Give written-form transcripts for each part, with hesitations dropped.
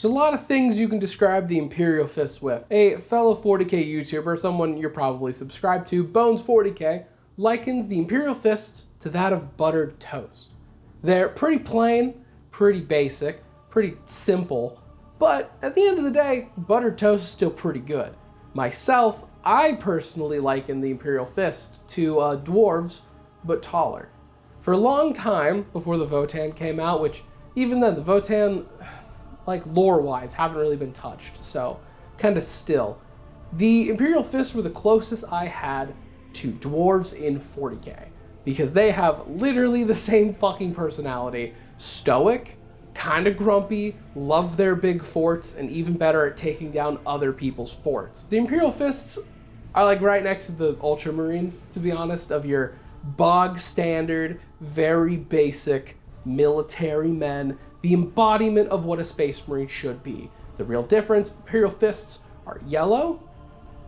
There's a lot of things you can describe the Imperial Fists with. A fellow 40k YouTuber, someone you're probably subscribed to, Bones 40k, likens the Imperial Fists to that of buttered toast. They're pretty plain, pretty basic, pretty simple, but at the end of the day, buttered toast is still pretty good. Myself, I personally liken the Imperial Fist to dwarves, but taller. For a long time, before the Votann came out, which even then, the Votann, like lore-wise, haven't really been touched, so kind of still. The Imperial Fists were the closest I had to dwarves in 40k, because they have literally the same fucking personality. Stoic, kind of grumpy, love their big forts, and even better at taking down other people's forts. The Imperial Fists are like right next to the Ultramarines, to be honest, of your bog standard, very basic military men, the embodiment of what a Space Marine should be. The real difference, Imperial Fists are yellow,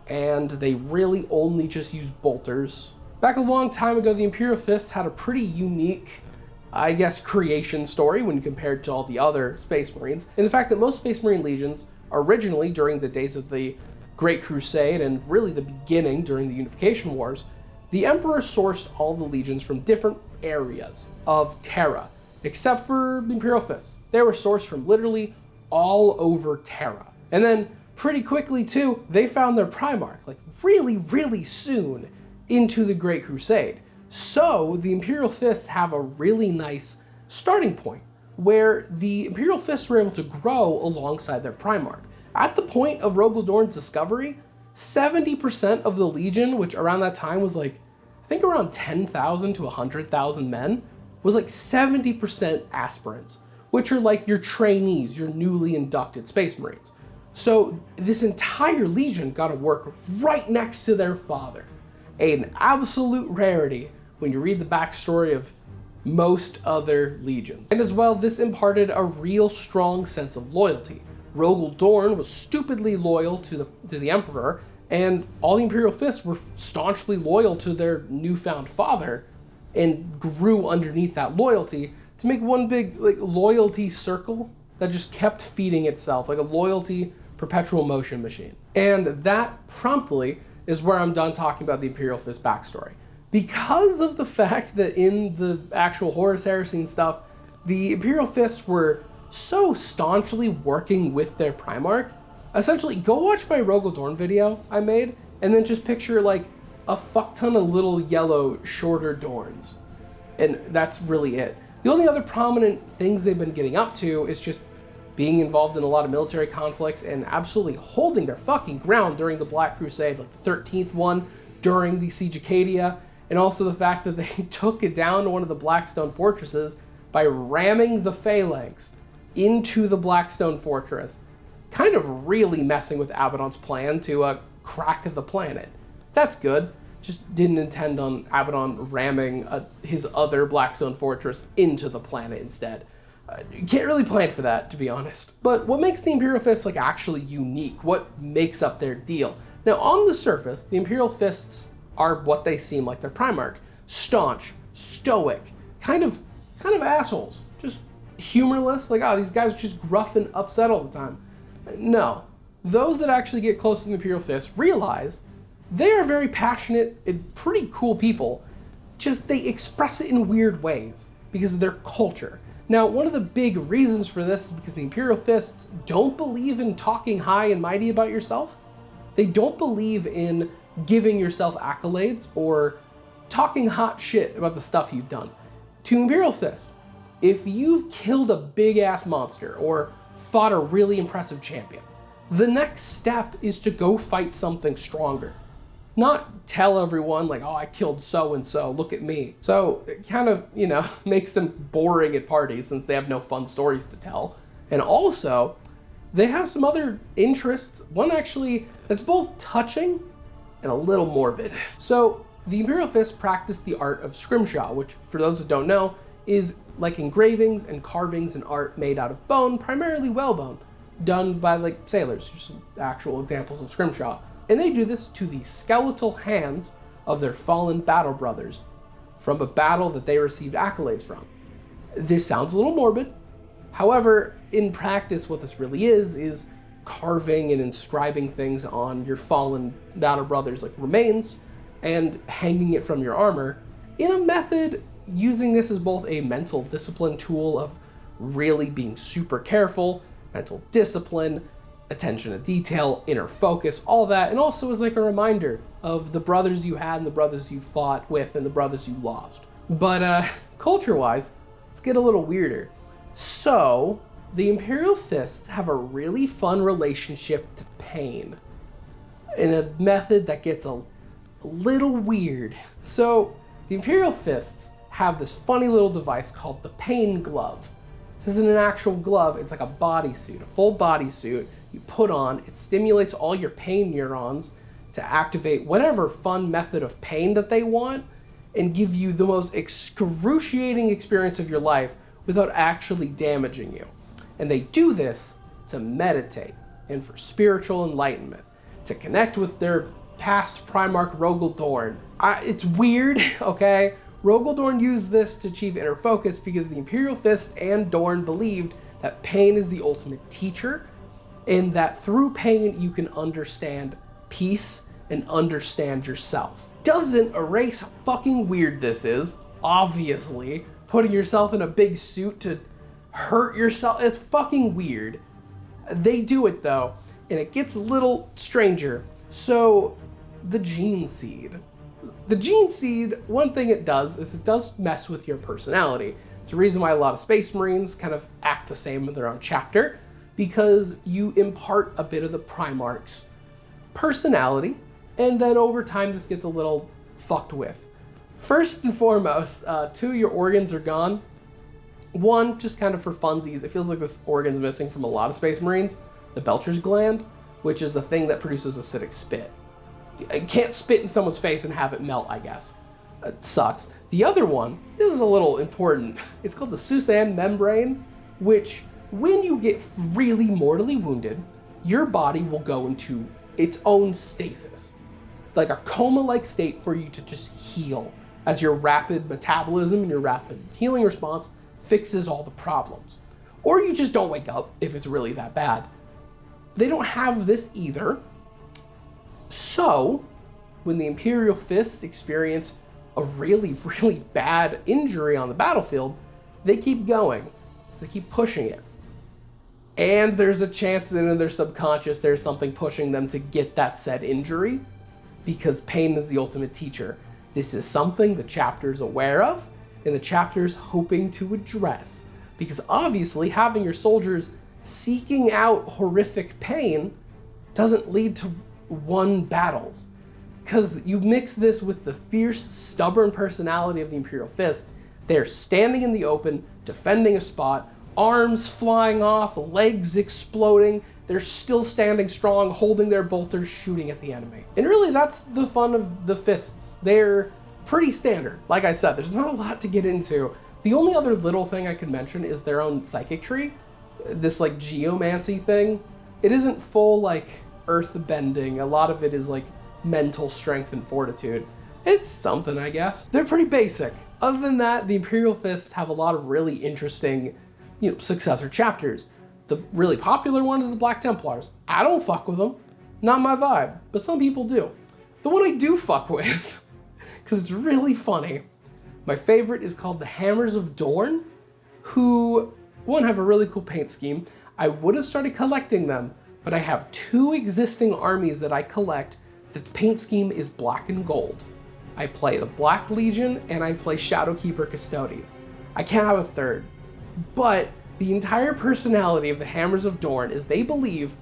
and they really only just use bolters. Back a long time ago, the Imperial Fists had a pretty unique, I guess, creation story when compared to all the other Space Marines, in the fact that most Space Marine legions, originally during the days of the Great Crusade and really the beginning during the Unification Wars, the Emperor sourced all the legions from different areas of Terra, except for the Imperial Fists. They were sourced from literally all over Terra. And then pretty quickly too, they found their Primarch, like really soon into the Great Crusade. So the Imperial Fists have a really nice starting point where the Imperial Fists were able to grow alongside their Primarch. At the point of Rogal Dorn's discovery, 70% of the Legion, which around that time was like, I think around 10,000 to 100,000 men, was like 70% aspirants, which are like your trainees, your newly inducted Space Marines. So this entire Legion got to work right next to their father. An absolute rarity when you read the backstory of most other legions. And as well, this imparted a real strong sense of loyalty. Rogal Dorn was stupidly loyal to the Emperor, and all the Imperial Fists were staunchly loyal to their newfound father, and grew underneath that loyalty to make one big like loyalty circle that just kept feeding itself, like a loyalty perpetual motion machine. And that promptly is where I'm done talking about the Imperial Fist backstory. Because of the fact that in the actual Horus Heresy and stuff, the Imperial Fists were so staunchly working with their Primarch, essentially go watch my Rogal Dorn video I made, and then just picture like a fuck ton of little yellow, shorter Dorns. And that's really it. The only other prominent things they've been getting up to is just being involved in a lot of military conflicts and absolutely holding their fucking ground during the Black Crusade, like the 13th one during the Siege of Cadia, and also the fact that they took it down to one of the Blackstone fortresses by ramming the phalanx into the Blackstone fortress, kind of really messing with Abaddon's plan to crack the planet. That's good. Just didn't intend on Abaddon ramming his other Blackstone fortress into the planet instead. You can't really plan for that, to be honest. But what makes the Imperial Fists like actually unique? What makes up their deal? Now, on the surface, the Imperial Fists are what they seem like their Primarch. Staunch, stoic, kind of assholes. Just humorless, like, oh, these guys are just gruff and upset all the time. No. Those that actually get close to the Imperial Fist realize they are very passionate and pretty cool people, just they express it in weird ways because of their culture. Now, one of the big reasons for this is because the Imperial Fists don't believe in talking high and mighty about yourself. They don't believe in giving yourself accolades or talking hot shit about the stuff you've done. To Imperial Fist, if you've killed a big-ass monster or fought a really impressive champion, the next step is to go fight something stronger. Not tell everyone like, oh, I killed so-and-so, look at me. So it kind of, makes them boring at parties since they have no fun stories to tell. And also, they have some other interests, one actually that's both touching and a little morbid. So the Imperial Fist practice the art of scrimshaw, which for those that don't know, is like engravings and carvings and art made out of bone, primarily whalebone, done by like sailors. Here's some actual examples of scrimshaw. And they do this to the skeletal hands of their fallen battle brothers from a battle that they received accolades from. This sounds a little morbid, However, in practice, what this really is carving and inscribing things on your fallen battle brothers' like remains and hanging it from your armor in a method using this as both a mental discipline tool of really being super careful, mental discipline, attention to detail, inner focus, all that, and also as like a reminder of the brothers you had and the brothers you fought with and the brothers you lost. But culture-wise, let's get a little weirder. So, the Imperial Fists have a really fun relationship to pain in a method that gets a little weird. So, the Imperial Fists have this funny little device called the Pain Glove. This isn't an actual glove, it's like a bodysuit, a full bodysuit you put on. It stimulates all your pain neurons to activate whatever fun method of pain that they want and give you the most excruciating experience of your life without actually damaging you. And they do this to meditate and for spiritual enlightenment, to connect with their past Primarch Rogel Dorn. It's weird, okay? Rogel Dorn used this to achieve inner focus because the Imperial Fist and Dorn believed that pain is the ultimate teacher, and that through pain you can understand peace and understand yourself. Doesn't erase how fucking weird this is, obviously. Putting yourself in a big suit to hurt yourself, it's fucking weird. They do it though, and it gets a little stranger. So, the Gene Seed. The Gene Seed, one thing it does is it does mess with your personality. It's a reason why a lot of Space Marines kind of act the same in their own chapter, because you impart a bit of the Primarch's personality, and then over time this gets a little fucked with. First and foremost, 2 your organs are gone. 1, just kind of for funsies, it feels like this organ's missing from a lot of Space Marines, the Belcher's gland, which is the thing that produces acidic spit. You can't spit in someone's face and have it melt, I guess. It sucks. The other one, this is a little important, it's called the Susan membrane, which when you get really mortally wounded, your body will go into its own stasis, like a coma-like state for you to just heal as your rapid metabolism and your rapid healing response fixes all the problems. Or you just don't wake up if it's really that bad. They don't have this either. So, when the Imperial Fists experience a really, really bad injury on the battlefield, they keep going. They keep pushing it. And there's a chance that in their subconscious there's something pushing them to get that said injury, because pain is the ultimate teacher. This is something the chapter's aware of, and the chapter's hoping to address. Because obviously having your soldiers seeking out horrific pain doesn't lead to won battles. Because you mix this with the fierce, stubborn personality of the Imperial Fist. They're standing in the open, defending a spot, arms flying off, legs exploding. They're still standing strong, holding their bolters, shooting at the enemy. And really, that's the fun of the Fists. They're pretty standard. Like I said, there's not a lot to get into. The only other little thing I could mention is their own psychic tree. This like geomancy thing. It isn't full like earth bending. A lot of it is like mental strength and fortitude. It's something, I guess. They're pretty basic. Other than that, the Imperial Fists have a lot of really interesting, successor chapters. The really popular one is the Black Templars. I don't fuck with them. Not my vibe, but some people do. The one I do fuck with, because it's really funny, my favorite is called the Hammers of Dorn, who, one, have a really cool paint scheme. I would have started collecting them, but I have 2 existing armies that I collect. The paint scheme is black and gold. I play the Black Legion and I play Shadowkeeper Custodes. I can't have a third. But the entire personality of the Hammers of Dorn is they believe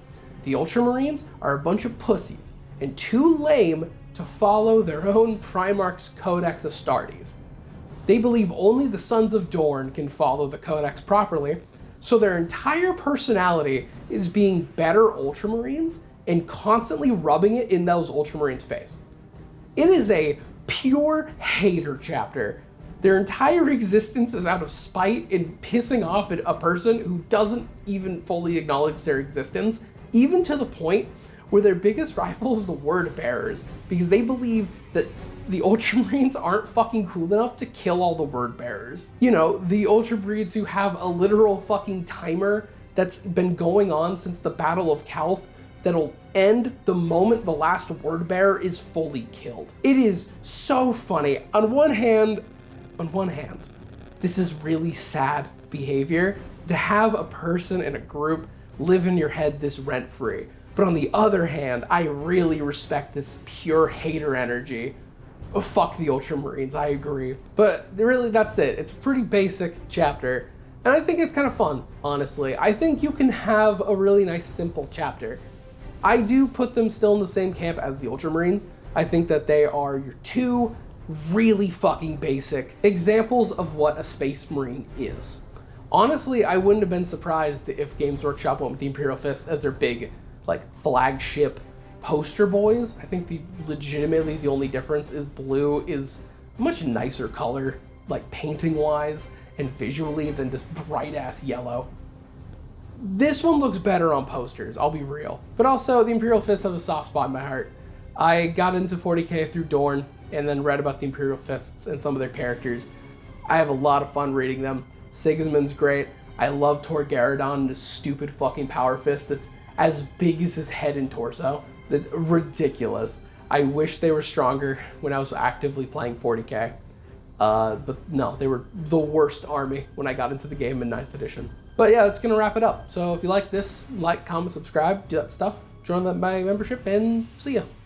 the Ultramarines are a bunch of pussies and too lame to follow their own Primarch's Codex Astartes. They believe only the Sons of Dorn can follow the Codex properly, so their entire personality is being better Ultramarines and constantly rubbing it in those Ultramarines' face. It is a pure hater chapter. Their entire existence is out of spite and pissing off at a person who doesn't even fully acknowledge their existence, even to the point where their biggest rival is the word bearers, because they believe that the Ultramarines aren't fucking cool enough to kill all the word bearers. You know, the Ultramarines who have a literal fucking timer that's been going on since the Battle of Calth that'll end the moment the last word bearer is fully killed. It is so funny. On one hand, this is really sad behavior to have a person in a group live in your head this rent-free. But on the other hand, I really respect this pure hater energy. Oh, fuck the Ultramarines, I agree. But really, that's it. It's a pretty basic chapter. And I think it's kind of fun, honestly. I think you can have a really nice, simple chapter. I do put them still in the same camp as the Ultramarines. I think that they are your two really fucking basic examples of what a Space Marine is. Honestly, I wouldn't have been surprised if Games Workshop went with the Imperial Fist as their big, like, flagship poster boys. I think legitimately the only difference is blue is a much nicer color, like painting-wise and visually, than this bright-ass yellow. This one looks better on posters, I'll be real. But also, the Imperial Fists have a soft spot in my heart. I got into 40k through Dorn, and then read about the Imperial Fists and some of their characters. I have a lot of fun reading them. Sigismund's great. I love Torgaradon and his stupid fucking power fist that's as big as his head and torso. That's ridiculous. I wish they were stronger when I was actively playing 40k. But no, they were the worst army when I got into the game in 9th edition. But yeah, that's gonna wrap it up. So if you like this, like, comment, subscribe, do that stuff. Join my membership, and see ya.